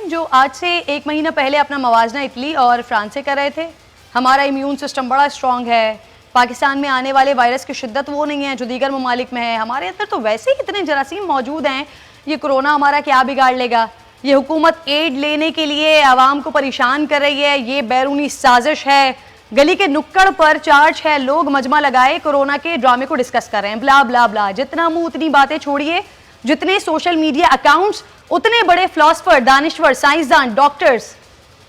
हैं जो आज से 1 महीना पहले अपना मवाजना इटली और फ्रांस से कर रहे थे। हमारा इम्यून सिस्टम बड़ा स्ट्रांग है, पाकिस्तान में आने वाले वायरस की शिद्दत वो नहीं है जो दीगर ममालिक में है, हमारे अंदर तो वैसे ही इतने जरासीम मौजूद हैं, ये कोरोना हमारा क्या बिगाड़ लेगा। ये हुकूमत एड लेने के लिए आवाम को परेशान कर रही है, ये बैरूनी साजिश है। गली के नुक्कड़ पर 4-6 लोग मजमा लगाए कोरोना के ड्रामे को डिस्कस कर रहे हैं, ब्ला ब्ला ब्ला। जितना मुंह उतनी बातें छोड़िए, जितने सोशल मीडिया अकाउंट्स उतने बड़े फिलोसफर, दानिश्वर, साइंसदान, डॉक्टर्स।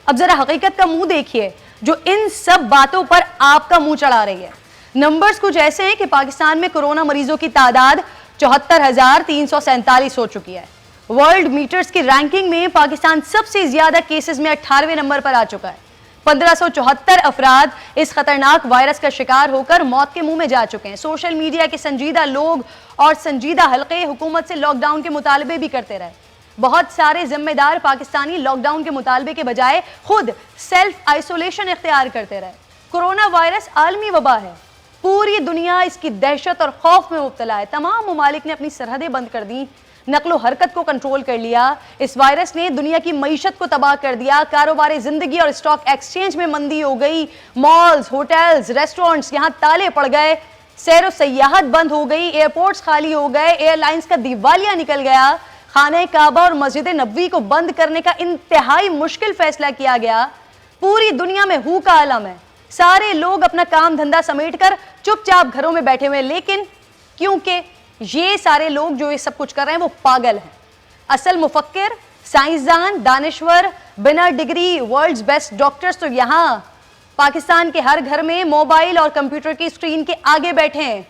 अब जरा हकीकत का मुंह देखिए जो इन सब बातों पर आपका मुंह चढ़ा रही है। नंबर्स कुछ ऐसे हैं कि पाकिस्तान में कोरोना मरीजों की तादाद 74,347 हो चुकी है। वर्ल्ड मीटर्स की रैंकिंग में पाकिस्तान सबसे ज्यादा केसेस में 18वें नंबर पर आ चुका है। 1574 अफराद इस खतरनाक वायरस का शिकार होकर मौत के मुंह में जा चुके हैं। सोशल मीडिया के संजीदा लोग और संजीदा हल्के हुकूमत से लॉकडाउन के मुतालबे भी करते रहे। बहुत सारे जिम्मेदार पाकिस्तानी लॉकडाउन के मुतालबे के बजाय खुद सेल्फ आइसोलेशन इख्तियार करते रहे। कोरोना वायरस आलमी वबा है, पूरी दुनिया इसकी दहशत और खौफ में मुब्तला है। तमाम ममालिक ने अपनी सरहदें बंद कर दी, नकलो हरकत को कंट्रोल कर लिया। इस वायरस ने दुनिया की मईशत को तबाह कर दिया। कारोबारी जिंदगी और स्टॉक एक्सचेंज में मंदी हो गई। मॉल्स, होटल्स, रेस्टोरेंट्स यहाँ ताले पड़ गए। सैर और सयाहत बंद हो गई। एयरपोर्ट्स खाली हो गए। एयरलाइंस का दिवालिया निकल गया। खाने काबा और मस्जिद नबवी को बंद करने का इंतहाई मुश्किल फैसला किया गया। पूरी दुनिया में हू का आलम है। सारे लोग अपना काम धंधा समेटकर चुपचाप घरों में बैठे हुए, लेकिन क्योंकि ये सारे लोग जो ये सब कुछ कर रहे हैं वो पागल हैं। असल मुफक्किर, साइंसदान, दानिश्वर, बिना डिग्री, वर्ल्ड्स बेस्ट डॉक्टर्स तो यहाँ पाकिस्तान के हर घर में मोबाइल और कंप्यूटर की स्क्रीन के आगे बैठे हैं,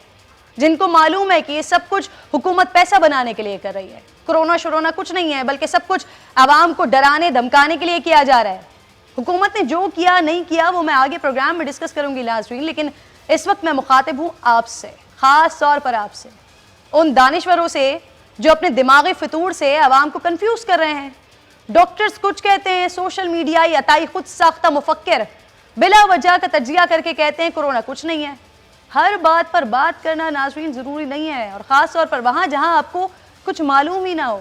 जिनको मालूम है कि ये सब कुछ हुकूमत पैसा बनाने के लिए कर रही है। कोरोना शोरोना कुछ नहीं है, बल्कि सब कुछ आवाम को डराने धमकाने के लिए किया जा रहा है। हुकूमत ने जो किया नहीं किया वो मैं आगे प्रोग्राम में डिस्कस करूंगी नाज़रीन, लेकिन इस वक्त मैं मुखातिब हूँ आपसे, खास तौर पर आपसे, उन दानिश्वरों से जो अपने दिमागी फितूर से आवाम को कंफ्यूज कर रहे हैं। डॉक्टर्स कुछ कहते हैं, सोशल मीडिया या ताई खुद साख्ता मुफक्किर बिला वजह का तजिया करके कहते हैं कोरोना कुछ नहीं है। हर बात पर बात करना नाज़रीन ज़रूरी नहीं है, और ख़ास तौर पर वहाँ जहाँ आपको कुछ मालूम ही ना हो।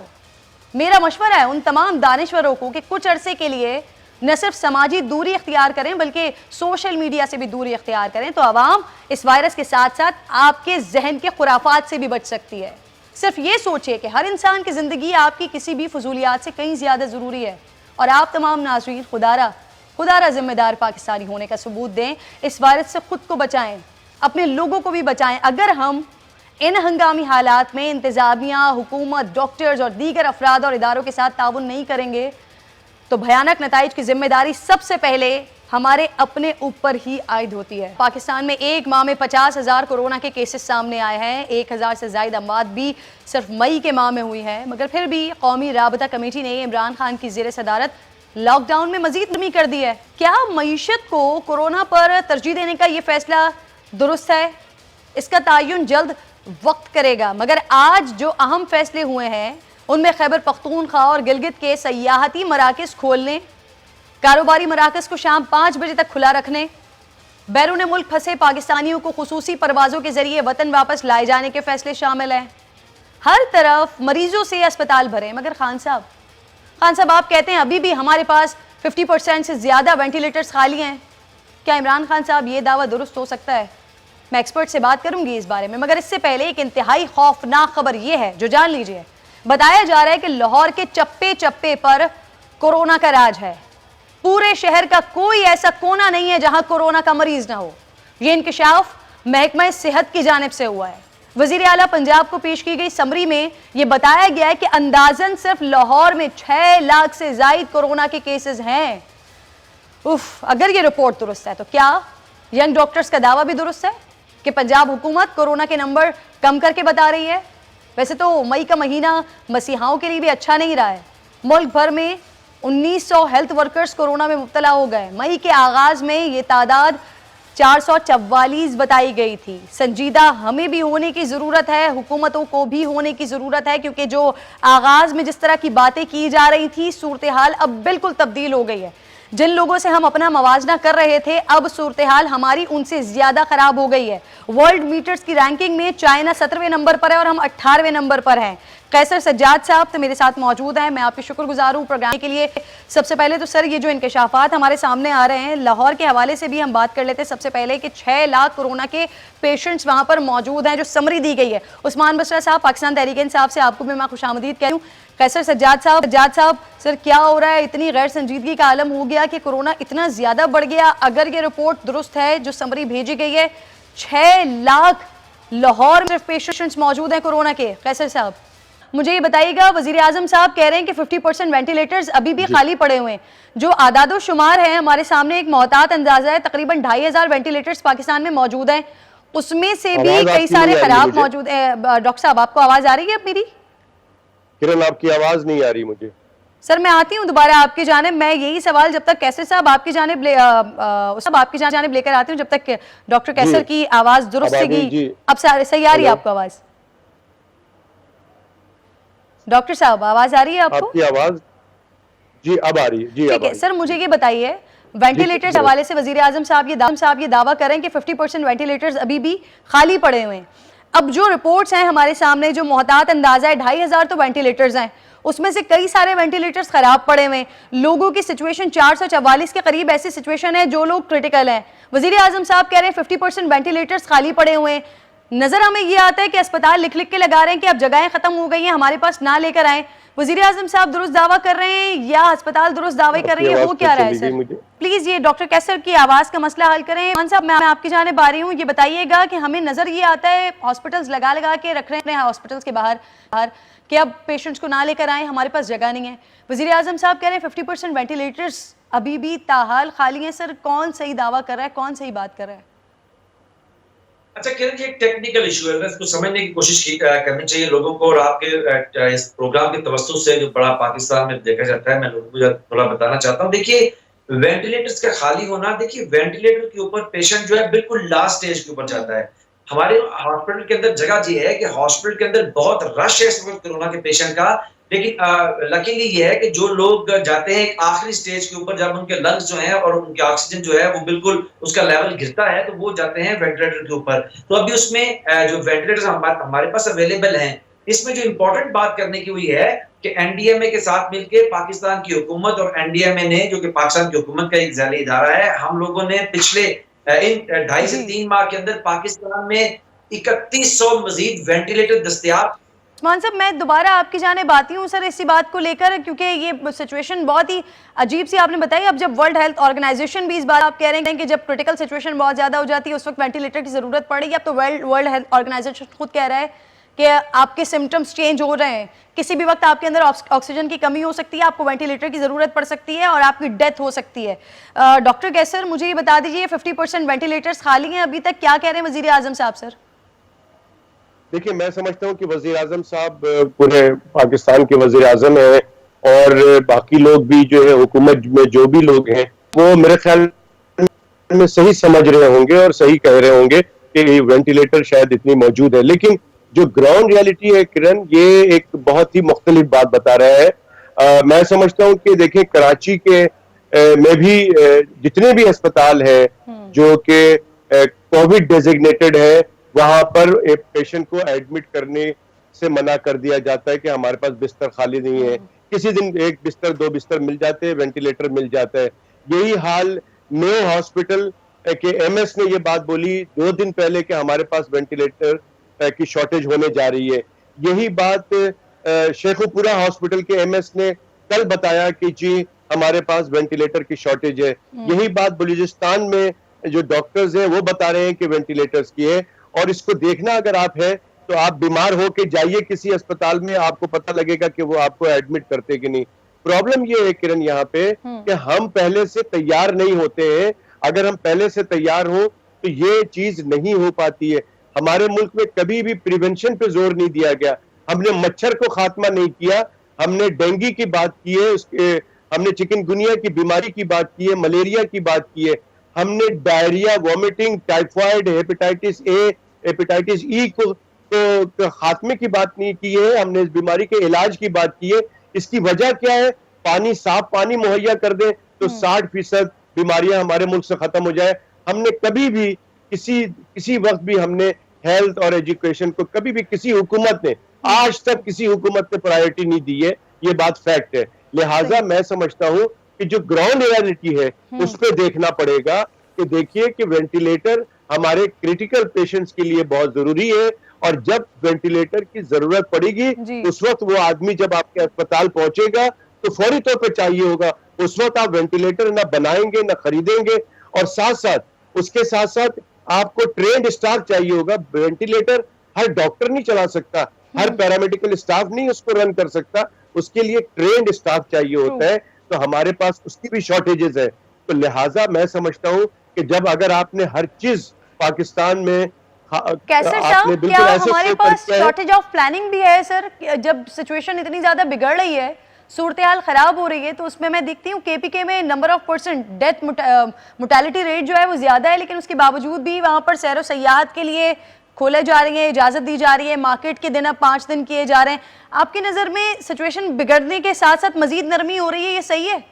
मेरा मशवरा है उन तमाम दानिश्वरों को कि कुछ अरसे के लिए न सिर्फ समाजी दूरी इख्तियार करें बल्कि सोशल मीडिया से भी दूरी इख्तियार करें, तो आवाम इस वायरस के साथ साथ आपके जहन के खुराफात से भी बच सकती है। सिर्फ ये सोचिए कि हर इंसान की ज़िंदगी आपकी किसी भी फजूलियात से कहीं ज़्यादा ज़रूरी है, और आप तमाम नाज़रीन खुदारा जिम्मेदार पाकिस्तानी होने का सबूत दें। इस वायरस से खुद को बचाएं, अपने लोगों को भी बचाएं। अगर हम इन हंगामी हालात में इंतज़ामिया, हुकूमत, डॉक्टर्स और दीगर अफराद और इदारों के साथ ताउन नहीं करेंगे तो भयानक नताइज की जिम्मेदारी सबसे पहले हमारे अपने ऊपर ही आयद होती है। पाकिस्तान में एक माह में 50,000 कोरोना के केसेस सामने आए हैं। 1,000 से ज़ायद अमवात भी सिर्फ मई के माह में हुई है, मगर फिर भी कौमी राबता कमेटी ने इमरान खान की ज़ेर सदारत लॉकडाउन में मजीद नमी कर दी है। क्या मईशत को कोरोना पर तरजीह देने का ये फैसला दुरुस्त है? इसका तयन जल्द वक्त करेगा, मगर आज जो अहम फैसले हुए हैं उनमें खैबर पख्तूनख्वा और गिलगित के सयाहती मराकज़ खोलने, कारोबारी मराकज़ को शाम 5 बजे तक खुला रखने, बैरून मुल्क फंसे पाकिस्तानियों को खुसूसी परवाज़ों के जरिए वतन वापस लाए जाने के फैसले शामिल हैं। हर तरफ मरीजों से अस्पताल भरे, मगर खान साहब आप कहते हैं अभी भी हमारे पास 50% से ज़्यादा वेंटिलेटर्स खाली हैं। क्या इमरान खान साहब ये दावा दुरुस्त हो सकता है? मैं एक्सपर्ट से बात करूंगी इस बारे में, मगर इससे पहले एक इंतहाई खौफनाक खबर ये है जो जान लीजिए। बताया जा रहा है कि लाहौर के चप्पे चप्पे पर कोरोना का राज है। पूरे शहर का कोई ऐसा कोना नहीं है जहां कोरोना का मरीज ना हो। यह इंकिशाफ महकमा सेहत की जानिब से हुआ है। वजीर आला पंजाब को पेश की गई समरी में यह बताया गया है कि अंदाजन सिर्फ लाहौर में 6 लाख से जायद कोरोना के केसेस हैं। अगर ये रिपोर्ट दुरुस्त है तो क्या यंग डॉक्टर्स का दावा भी दुरुस्त है कि पंजाब हुकूमत कोरोना के नंबर कम करके बता रही है? वैसे तो मई का महीना मसीहाओं के लिए भी अच्छा नहीं रहा है। मुल्क भर में 1900 हेल्थ वर्कर्स कोरोना में मुब्तला हो गए। मई के आगाज में ये तादाद 444 बताई गई थी। संजीदा हमें भी होने की ज़रूरत है, हुकूमतों को भी होने की ज़रूरत है, क्योंकि जो आगाज़ में जिस तरह की बातें की जा रही थी सूरत हाल अब बिल्कुल तब्दील हो गई है। जिन लोगों से हम अपना मवाजना कर रहे थे, अब सूरत हाल हमारी उनसे ज्यादा खराब हो गई है। वर्ल्ड मीटर्स की रैंकिंग में चाइना 17वें नंबर पर है और हम 18वें नंबर पर हैं। कैसर सज्जाद साहब तो मेरे साथ मौजूद हैं, मैं आपकी शुक्रगुजार हूँ प्रोग्राम के लिए। सबसे पहले तो सर ये जो इंकशाफात हमारे सामने आ रहे हैं, लाहौर के हवाले से भी हम बात कर लेते हैं सबसे पहले कि 6 लाख कोरोना के पेशेंट्स वहां पर मौजूद हैं, जो समरी दी गई है। उस्मान बसरा साहब, पाकिस्तान तहरीक इंसाफ से आपको भी मैं खुशामदीद कहती हूँ। कैसर सज्जाद साहब सर क्या हो रहा है, इतनी गैर संजीदगी का आलम हो गया कि कोरोना इतना ज्यादा बढ़ गया। अगर ये रिपोर्ट दुरुस्त है जो समरी भेजी गई है, 6 लाख लाहौर में पेशेंट्स मौजूद हैं कोरोना के। कैसर साहब मुझे ये बताइएगा, वजीर आजम साहब कह रहे हैं कि 50% वेंटिलेटर्स अभी भी खाली पड़े हुए हैं। जो आदादो शुमार है हमारे सामने, एक मोहतात अंदाजा है, तकरीबन 2500 वेंटिलेटर्स पाकिस्तान में मौजूद हैं, उसमें से भी कई सारे खराब मौजूद है। डॉक्टर साहब आपको आवाज आ रही है मेरी? किरण आपकी आवाज नहीं आ रही मुझे। सर मैं आती हूँ दोबारा आपकी जानिब। मैं यही सवाल जब तक कैसर साहब आपकी जानिब लेकर आती हूँ, जब तक डॉक्टर कैसर की आवाज दुरुस्त होगी। अब सही आ रही है आपको आवाज? डॉक्टर साहब आवाज आ रही है आपको? आपकी आवाज जी अब आ रही है जी। ठीक है सर, मुझे ये बताइए, वेंटिलेटर्स हवाले से वजीर आजम साहब ये दावा करें कि 50% वेंटिलेटर्स अभी भी खाली पड़े हुए हैं। अब जो रिपोर्ट्स हैं हमारे सामने, जो मोहतात अंदाजा है 2500 तो वेंटिलेटर्स हैं, उसमें से कई सारे वेंटिलेटर्स खराब पड़े हुए हैं। लोगों की सिचुएशन 444 के करीब ऐसी सिचुएशन है जो लोग क्रिटिकल हैं। वजीर आजम साहब कह रहे हैं 50% वेंटिलेटर्स खाली पड़े हुए हैं। नजर हमें ये आता है कि अस्पताल लिख लिख के लगा रहे हैं कि अब जगहें खत्म हो गई हैं, हमारे पास ना लेकर आए। वजीर आजम साहब दुरुस्त दावा कर रहे हैं या अस्पताल दुरुस्त दावे कर रही है, वो क्या रहा है सर? प्लीज ये डॉक्टर कैसर की आवाज का मसला हल करें। मान साहब मैं आपकी जानिब आ रही हूँ, ये बताइएगा कि हमें नजर ये आता है हॉस्पिटल्स लगा के रख रहे हैं हॉस्पिटल्स के बाहर कि अब पेशेंट्स को ना लेकर आए, हमारे पास जगह नहीं है। वजीर आजम साहब कह रहे हैं 50% वेंटिलेटर्स अभी भी ताहाल खाली हैं। सर कौन सही दावा कर रहा है, कौन सही बात कर रहा है? अच्छा किरण जी, एक टेक्निकल इशू है, इसको समझने की कोशिश करनी चाहिए लोगों को। और आपके इस प्रोग्राम के तवज्जुह से जो बड़ा पाकिस्तान में देखा जाता है, मैं लोगों को थोड़ा बताना चाहता हूँ। देखिए वेंटिलेटर्स का खाली होना, देखिए वेंटिलेटर के ऊपर पेशेंट जो है बिल्कुल लास्ट स्टेज के ऊपर जाता है। हमारे हॉस्पिटल के अंदर जगह ये है कि हॉस्पिटल के अंदर बहुत रश है इस वक्त कोरोना के पेशेंट का, लेकिन लकीली ये है कि जो लोग जाते हैं एक आखिरी स्टेज के ऊपर, जब उनके लंग्स जो हैं और उनके ऑक्सीजन जो है वो बिल्कुल उसका लेवल गिरता है, तो वो जाते हैं वेंटिलेटर के ऊपर। तो अभी उसमें जो वेंटिलेटर्स हमारे पास अवेलेबल हैं, इसमें जो इंपॉर्टेंट बात करने की हुई है कि एनडीएमए के साथ मिलकर पाकिस्तान की हुकूमत और एनडीएमए ने, जो कि पाकिस्तान की हुकूमत का एक ज़ैली इदारा है, हम लोगों ने पिछले इन 2.5 से 3 माह के अंदर पाकिस्तान में 3100 मजीद वेंटिलेटर दस्तयाब। उस्मान साहब मैं दोबारा आपकी जानिब आती हूँ सर इसी बात को लेकर, क्योंकि ये सिचुएशन बहुत ही अजीब सी आपने बताई। अब जब वर्ल्ड हेल्थ ऑर्गेनाइजेशन भी इस बात आप कह रहे हैं कि जब क्रिटिकल सिचुएशन बहुत ज़्यादा हो जाती है उस वक्त वेंटिलेटर की ज़रूरत पड़ेगी। अब तो वर्ल्ड हेल्थ ऑर्गेनाइजेशन खुद कह रहा है कि आपके सिम्टम्स चेंज हो रहे हैं, किसी भी वक्त आपके अंदर ऑक्सीजन की कमी हो सकती है, आपको वेंटिलेटर की ज़रूरत पड़ सकती है और आपकी डेथ हो सकती है। डॉक्टर कैसर मुझे ये बता दीजिए, 50% वेंटिलेटर्स खाली हैं अभी तक, क्या कह रहे हैं वज़ीर आज़म साहब? सर देखिए मैं समझता हूँ कि वजीर आजम साहब पूरे पाकिस्तान के वजीर आजम है और बाकी लोग भी जो है हुकूमत में जो भी लोग हैं वो मेरे ख्याल में सही समझ रहे होंगे और सही कह रहे होंगे कि वेंटिलेटर शायद इतनी मौजूद है, लेकिन जो ग्राउंड रियलिटी है किरण, ये एक बहुत ही मुख्तलिफ बात बता रहा है। मैं समझता हूँ कि देखें कराची के में भी जितने भी अस्पताल हैं जो कि कोविड डेजिग्नेटेड है, वहां पर एक पेशेंट को एडमिट करने से मना कर दिया जाता है कि हमारे पास बिस्तर खाली नहीं है। किसी दिन एक बिस्तर 2 बिस्तर मिल जाते हैं, वेंटिलेटर मिल जाता है। यही हाल मेयो हॉस्पिटल के एमएस ने ये बात बोली 2 दिन पहले कि हमारे पास वेंटिलेटर की शॉर्टेज होने जा रही है। यही बात शेखुपुरा हॉस्पिटल के एमएस ने कल बताया कि जी हमारे पास वेंटिलेटर की शॉर्टेज है। यही बात बलूचिस्तान में जो डॉक्टर्स हैं वो बता रहे हैं कि वेंटिलेटर्स की है। और इसको देखना अगर आप है तो आप बीमार होके जाइए किसी अस्पताल में, आपको पता लगेगा कि वो आपको एडमिट करते कि नहीं। प्रॉब्लम ये है किरण यहाँ पे कि हम पहले से तैयार नहीं होते हैं। अगर हम पहले से तैयार हो तो ये चीज नहीं हो पाती है। हमारे मुल्क में कभी भी प्रिवेंशन पे जोर नहीं दिया गया। हमने मच्छर को खात्मा नहीं किया, हमने डेंगू की बात की है, उसके हमने चिकनगुनिया की बीमारी की बात की है, मलेरिया की बात की है, हमने diarrhoea, vomiting, typhoid, hepatitis A, hepatitis E को खात्मे की बात नहीं की है। हमने इस बीमारी के इलाज की बात की है। इसकी वजह क्या है? पानी, साफ पानी मुहैया कर दें, तो 60% बीमारियां हमारे मुल्क से खत्म हो जाए। हमने कभी भी किसी वक्त भी हमने हेल्थ और एजुकेशन को कभी भी किसी हुकूमत ने आज तक किसी हुकूमत ने प्रायोरिटी नहीं दी है, ये बात फैक्ट है। लिहाजा मैं समझता हूं कि जो ग्राउंड रियलिटी है उस पर देखना पड़ेगा कि देखिए कि वेंटिलेटर हमारे क्रिटिकल पेशेंट्स के लिए बहुत जरूरी है, और जब वेंटिलेटर की जरूरत पड़ेगी उस वक्त वो आदमी जब आपके अस्पताल पहुंचेगा तो फौरी तौर पे चाहिए होगा, उस वक्त आप वेंटिलेटर ना बनाएंगे ना खरीदेंगे, और साथ साथ उसके साथ साथ आपको ट्रेन्ड स्टाफ चाहिए होगा। वेंटिलेटर हर डॉक्टर नहीं चला सकता, हर पैरामेडिकल स्टाफ नहीं उसको रन कर सकता, उसके लिए ट्रेन्ड स्टाफ चाहिए होता है, तो हमारे पास उसकी भी शॉर्टेजेस है। तो लिहाजा मैं समझता हूं कि जब अगर आपने हर चीज पाकिस्तान में कैसर साहब, क्या हमारे पास शॉर्टेज ऑफ प्लानिंग भी है सर? जब सिचुएशन इतनी ज्यादा बिगड़ रही है, सूरत हाल खराब हो रही है, तो उसमें मैं देखती हूँ केपीके में number of % death mortality rate जो है वो ज्यादा है, लेकिन उसके बावजूद भी वहां पर सैर व सयाहत के लिए खोले जा रही है, इजाजत दी जा रही है, मार्केट के दिन अब 5 दिन किए जा रहे हैं। आपकी नजर में सिचुएशन बिगड़ने के साथ साथ मजीद नरमी हो रही है, ये सही है?